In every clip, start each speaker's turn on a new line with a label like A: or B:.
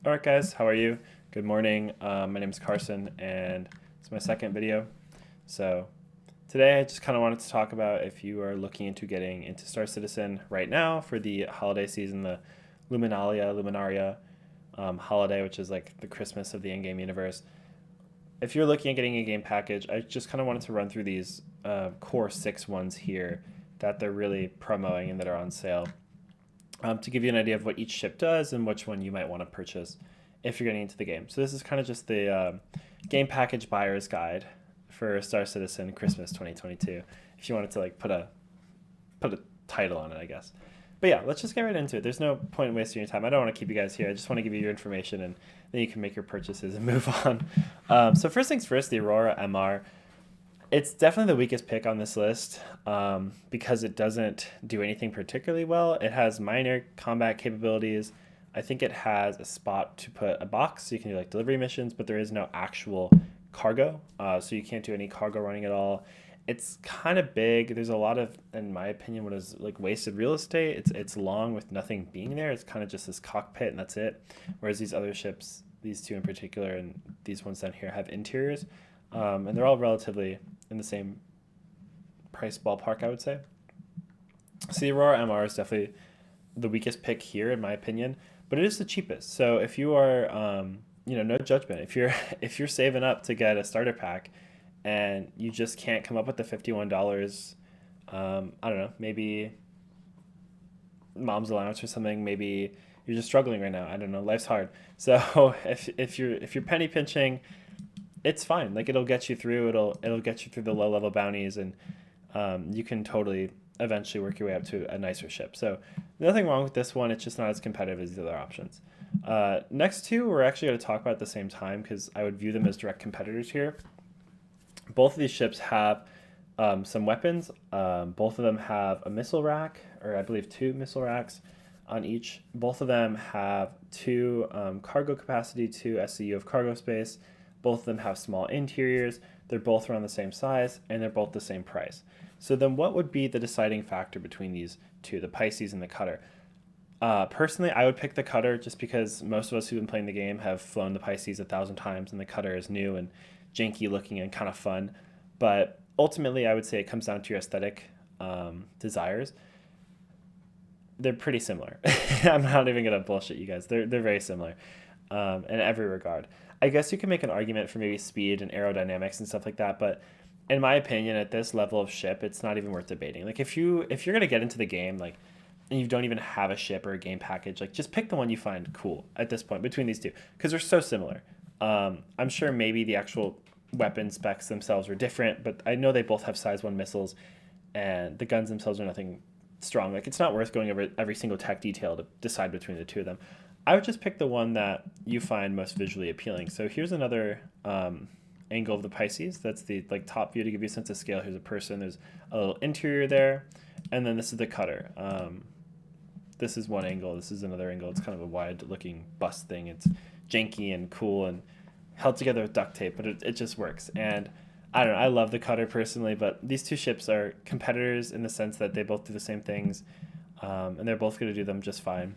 A: All right, guys, how are you? Good morning. My name is Carson, and it's my second video. So today, I just kind of wanted to talk about if you are looking into getting into Star Citizen right now for the holiday season, the Luminaria holiday, which is like the Christmas of the in-game universe. If you're looking at getting a game package, I just kind of wanted to run through these core 6 ones here that they're really promoting and that are on sale to give you an idea of what each ship does and which one you might want to purchase if you're getting into the game. So this is kind of just the game package buyer's guide for Star Citizen Christmas 2022. If you wanted to like put a title on it, I guess. But yeah, let's just get right into it. There's no point in wasting your time. I don't want to keep you guys here. I just want to give you your information, and then you can make your purchases and move on. So first things first, the Aurora MR. It's definitely the weakest pick on this list because it doesn't do anything particularly well. It has minor combat capabilities. I think it has a spot to put a box so you can do like delivery missions, but there is no actual cargo, so you can't do any cargo running at all. It's kind of big. There's a lot of, in my opinion, what is like wasted real estate. It's long with nothing being there. It's kind of just this cockpit and that's it. Whereas these other ships, these two in particular, and these ones down here have interiors, and they're all relatively in the same price ballpark, I would say. So the Aurora MR is definitely the weakest pick here, in my opinion, but it is the cheapest. So if you are, no judgment. If you're saving up to get a starter pack, and you just can't come up with the $51, I don't know, maybe mom's allowance or something. Maybe you're just struggling right now. I don't know. Life's hard. So if you're penny pinching, it's fine. Like it'll get you through. It'll get you through the low level bounties, and you can totally eventually work your way up to a nicer ship. So nothing wrong with this one. It's just not as competitive as the other options. Next two, we're actually going to talk about at the same time because I would view them as direct competitors here. Both of these ships have some weapons. Both of them have a missile rack, or I believe 2 missile racks on each. Both of them have 2 cargo capacity, 2 SCU of cargo space. Both of them have small interiors. They're both around the same size, and they're both the same price. So then what would be the deciding factor between these two, the Pisces and the Cutter? Personally, I would pick the Cutter just because most of us who've been playing the game have flown the Pisces 1,000 times, and the Cutter is new and janky looking and kind of fun. But ultimately, I would say it comes down to your aesthetic desires. They're pretty similar. I'm not even going to bullshit you guys. They're very similar in every regard. I guess you can make an argument for maybe speed and aerodynamics and stuff like that, but in my opinion, at this level of ship, it's not even worth debating. Like if you're gonna get into the game, like, and you don't even have a ship or a game package, like just pick the one you find cool at this point between these two because they're so similar. I'm sure maybe the actual weapon specs themselves are different, but I know they both have size 1 missiles, and the guns themselves are nothing strong. Like it's not worth going over every single tech detail to decide between the two of them. I would just pick the one that you find most visually appealing. So here's another angle of the Pisces. That's the like top view to give you a sense of scale. Here's a person. There's a little interior there, and then this is the Cutter. This is one angle. This is another angle. It's kind of a wide-looking bust thing. It's janky and cool and held together with duct tape, but it just works. And I don't know. I love the Cutter personally, but these two ships are competitors in the sense that they both do the same things, and they're both going to do them just fine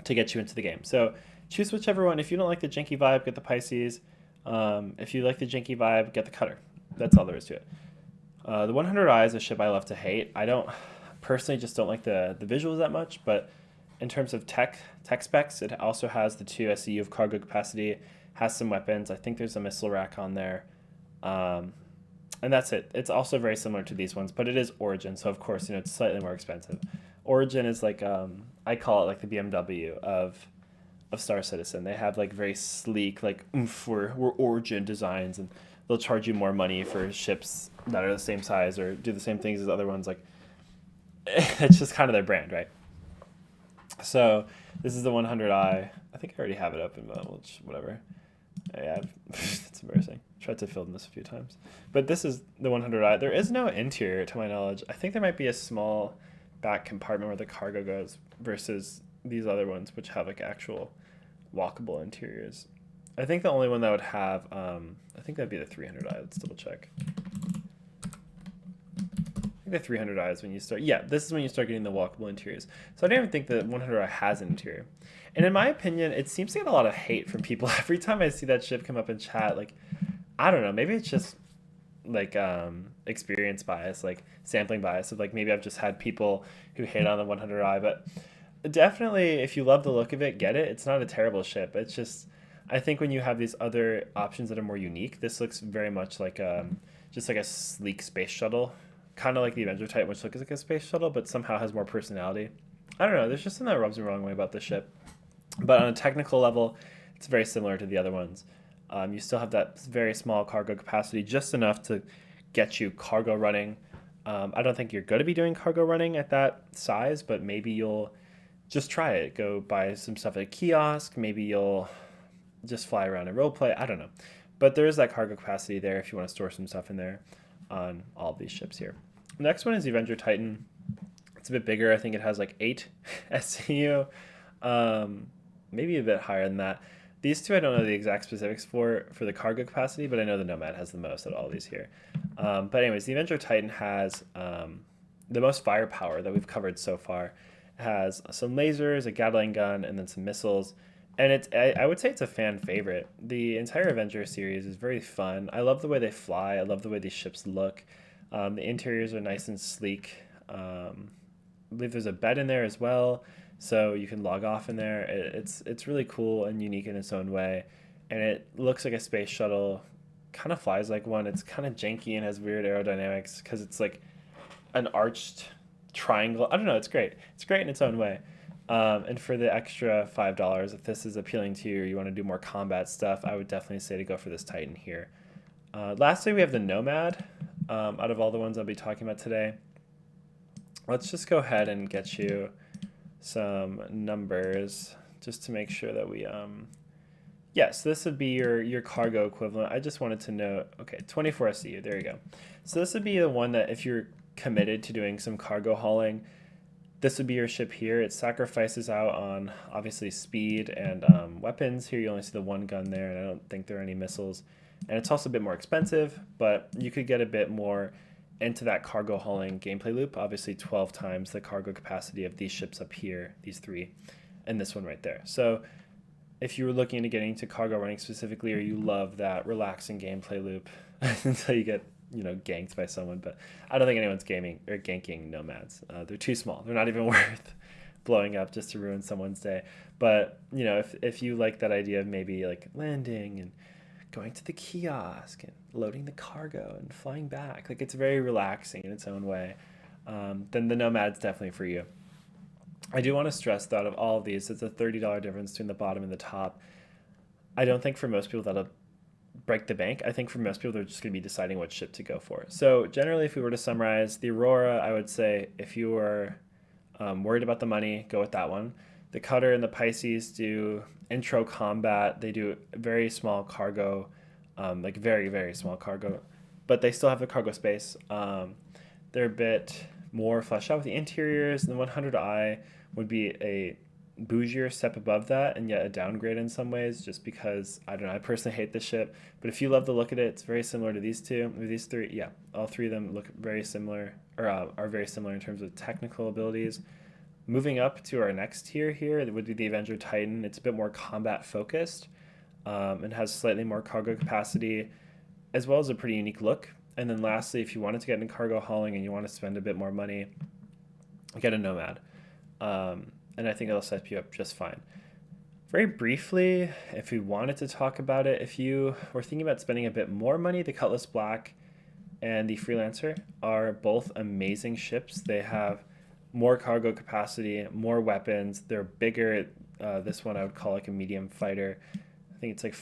A: to get you into the game. So choose whichever one. If you don't like the janky vibe, get the Pisces. If you like the janky vibe, get the Cutter. That's all there is to it. The 100i is a ship I love to hate. I don't personally just don't like the visuals that much, but in terms of tech specs, it also has the 2 SCU of cargo capacity, has some weapons. I think there's a missile rack on there. And that's it. It's also very similar to these ones, but it is Origin, so of course, it's slightly more expensive. Origin is like I call it like the BMW of Star Citizen. They have like very sleek, like we're Origin designs, and they'll charge you more money for ships that are the same size or do the same things as other ones. Like it's just kind of their brand, right? So this is the 100i. I think I already have it open, but whatever. Yeah, it's embarrassing. Tried to film this a few times, but this is the 100i. There is no interior to my knowledge. I think there might be a small back compartment where the cargo goes versus these other ones which have like actual walkable interiors. I think the only one that would have I think that'd be the 300i. Let's double check. think the 300i is when you start. Yeah, this is when you start getting the walkable interiors. So I don't even think the 100i has an interior. And in my opinion, it seems to get a lot of hate from people every time I see that ship come up in chat. Like, I don't know, maybe it's just like experience bias, like sampling bias of like maybe I've just had people who hate on the 100i, but definitely if you love the look of it, get it. It's not a terrible ship. It's just I think when you have these other options that are more unique, this looks very much like just like a sleek space shuttle, kind of like the Avenger Titan, which looks like a space shuttle, but somehow has more personality. I don't know. There's just something that rubs me the wrong way about this ship. But on a technical level, it's very similar to the other ones. You still have that very small cargo capacity, just enough to get you cargo running. I don't think you're going to be doing cargo running at that size, but maybe you'll just try it. Go buy some stuff at a kiosk. Maybe you'll just fly around and role play. I don't know. But there is that cargo capacity there if you want to store some stuff in there on all of these ships here. The next one is the Avenger Titan. It's a bit bigger. I think it has like 8 SCU, maybe a bit higher than that. These two I don't know the exact specifics for the cargo capacity, but I know the Nomad has the most out of all these here. But anyways, the Avenger Titan has the most firepower that we've covered so far. It has some lasers, a Gatling gun, and then some missiles. And I would say it's a fan favorite. The entire Avenger series is very fun. I love the way they fly. I love the way these ships look. The interiors are nice and sleek. I believe there's a bed in there as well, so you can log off in there. It's really cool and unique in its own way, and it looks like a space shuttle. Kind of flies like one. It's kind of janky and has weird aerodynamics because it's like an arched triangle. I don't know. It's great. It's great in its own way. And for the extra $5, if this is appealing to you or you want to do more combat stuff, I would definitely say to go for this Titan here. Lastly, we have the Nomad. Out of all the ones I'll be talking about today, let's just go ahead and get you some numbers just to make sure that we yes, this would be your cargo equivalent. I just wanted to know, okay, 24 SCU, there you go. So this would be the one that if you're committed to doing some cargo hauling, this would be your ship here. It sacrifices out on obviously speed and weapons. Here you only see the one gun there, and I don't think there are any missiles. And it's also a bit more expensive, but you could get a bit more into that cargo hauling gameplay loop. Obviously 12 times the cargo capacity of these ships up here, these three, and this one right there. So if you were looking into getting into cargo running specifically, or you love that relaxing gameplay loop until you get ganked by someone, but I don't think anyone's gaming or ganking Nomads. They're too small. They're not even worth blowing up just to ruin someone's day. But if you like that idea of maybe like landing and going to the kiosk and loading the cargo and flying back, like it's very relaxing in its own way, then the Nomad's definitely for you. I do want to stress that out of all of these, it's a $30 difference between the bottom and the top. I don't think for most people that'll break the bank. I think for most people, they're just going to be deciding what ship to go for. So generally, if we were to summarize, the Aurora, I would say if you were worried about the money, go with that one. The Cutter and the Pisces do intro combat. They do very small cargo, like very, very small cargo, but they still have the cargo space. They're a bit more fleshed out with the interiors. The 100i would be a bougier step above that, and yet a downgrade in some ways, just because I don't know, I personally hate this ship, but if you love the look at it, it's very similar to these two or these three. Yeah, all three of them look very similar, or are very similar in terms of technical abilities. Moving up to our next tier here, it would be the Avenger Titan. It's a bit more combat focused, and has slightly more cargo capacity, as well as a pretty unique look. And then lastly, if you wanted to get into cargo hauling and you want to spend a bit more money, get a Nomad. And I think it'll set you up just fine. Very briefly, if we wanted to talk about it, if you were thinking about spending a bit more money, the Cutlass Black and the Freelancer are both amazing ships. They have more cargo capacity, more weapons. They're bigger. This one I would call like a medium fighter. I think it's like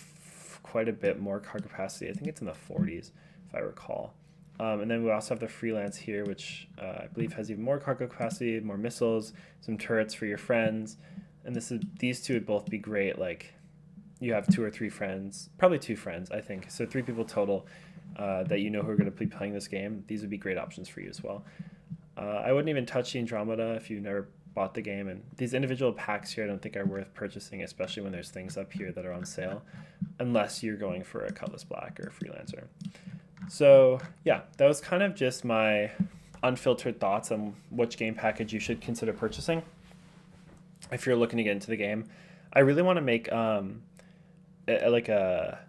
A: quite a bit more cargo capacity. I think it's in the 40s, if I recall. And then we also have the Freelance here, which I believe has even more cargo capacity, more missiles, some turrets for your friends. And these two would both be great. Like you have 2 or 3 friends, probably 2 friends, I think. So 3 people total that who are going to be playing this game. These would be great options for you as well. I wouldn't even touch the Andromeda if you've never bought the game. And these individual packs here I don't think are worth purchasing, especially when there's things up here that are on sale, unless you're going for a Cutlass Black or a Freelancer. So yeah, that was kind of just my unfiltered thoughts on which game package you should consider purchasing if you're looking to get into the game. I really want to make like a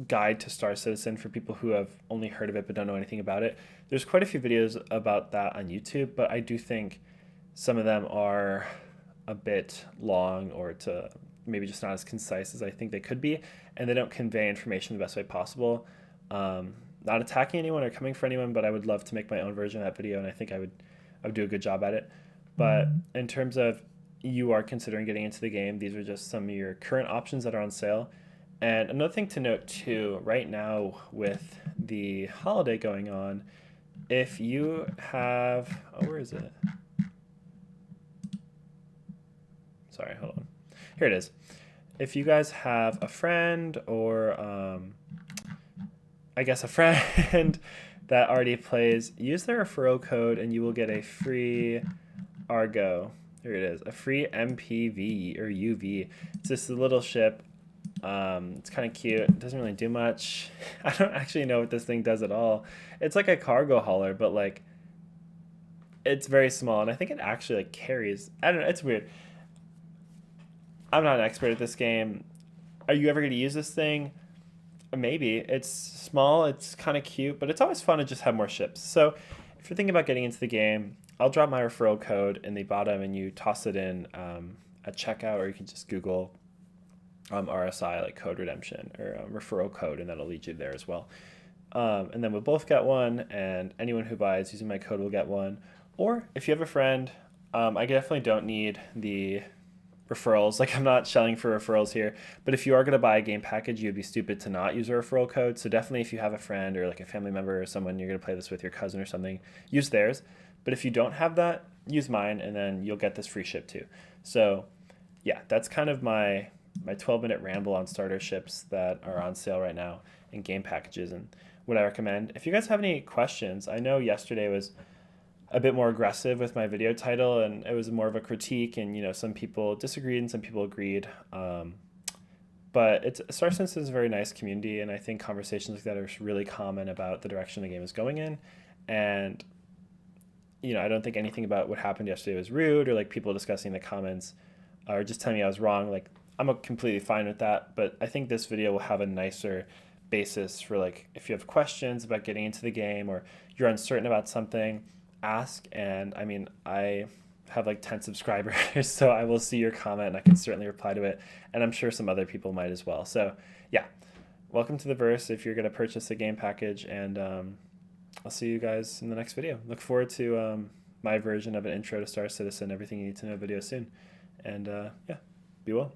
A: guide to Star Citizen for people who have only heard of it but don't know anything about it. There's quite a few videos about that on YouTube, but I do think some of them are a bit long or to maybe just not as concise as I think they could be, and they don't convey information the best way possible. Not attacking anyone or coming for anyone, but I would love to make my own version of that video, and I think I would do a good job at it. But in terms of you are considering getting into the game, these are just some of your current options that are on sale. And another thing to note too, right now with the holiday going on, if you have, oh, where is it? Sorry, hold on. Here it is. If you guys have a friend or I guess a friend that already plays, use their referral code and you will get a free Argo. Here it is, a free MPV or UV. It's just a little ship. It's kind of cute. It doesn't really do much. I don't actually know what this thing does at all. It's like a cargo hauler, but like it's very small, and I think it actually like carries. I don't know. It's weird. I'm not an expert at this game. Are you ever going to use this thing? Maybe. It's small, it's kind of cute, but it's always fun to just have more ships. So if you're thinking about getting into the game, I'll drop my referral code in the bottom and you toss it in at checkout, or you can just Google RSI, like code redemption or referral code, and that'll lead you there as well. And then we'll both get one, and anyone who buys using my code will get one. Or if you have a friend, I definitely don't need the referrals. Like, I'm not shelling for referrals here, but if you are going to buy a game package, you'd be stupid to not use a referral code. So definitely, if you have a friend or like a family member or someone you're going to play this with, your cousin or something, use theirs. But if you don't have that, use mine, and then you'll get this free ship too. So yeah, that's kind of my 12-minute ramble on starter ships that are on sale right now in game packages and what I recommend. If you guys have any questions, I know yesterday was a bit more aggressive with my video title, and it was more of a critique, and some people disagreed and some people agreed. But Star Citizen is a very nice community, and I think conversations like that are really common about the direction the game is going in. And I don't think anything about what happened yesterday was rude, or like people discussing the comments or just telling me I was wrong. Like, I'm completely fine with that, but I think this video will have a nicer basis for like if you have questions about getting into the game or you're uncertain about something, ask. And I mean, I have like 10 subscribers, so I will see your comment and I can certainly reply to it, and I'm sure some other people might as well. So yeah, welcome to the verse if you're going to purchase a game package, and I'll see you guys in the next video. Look forward to my version of an intro to Star Citizen, everything you need to know video soon. And yeah, be well.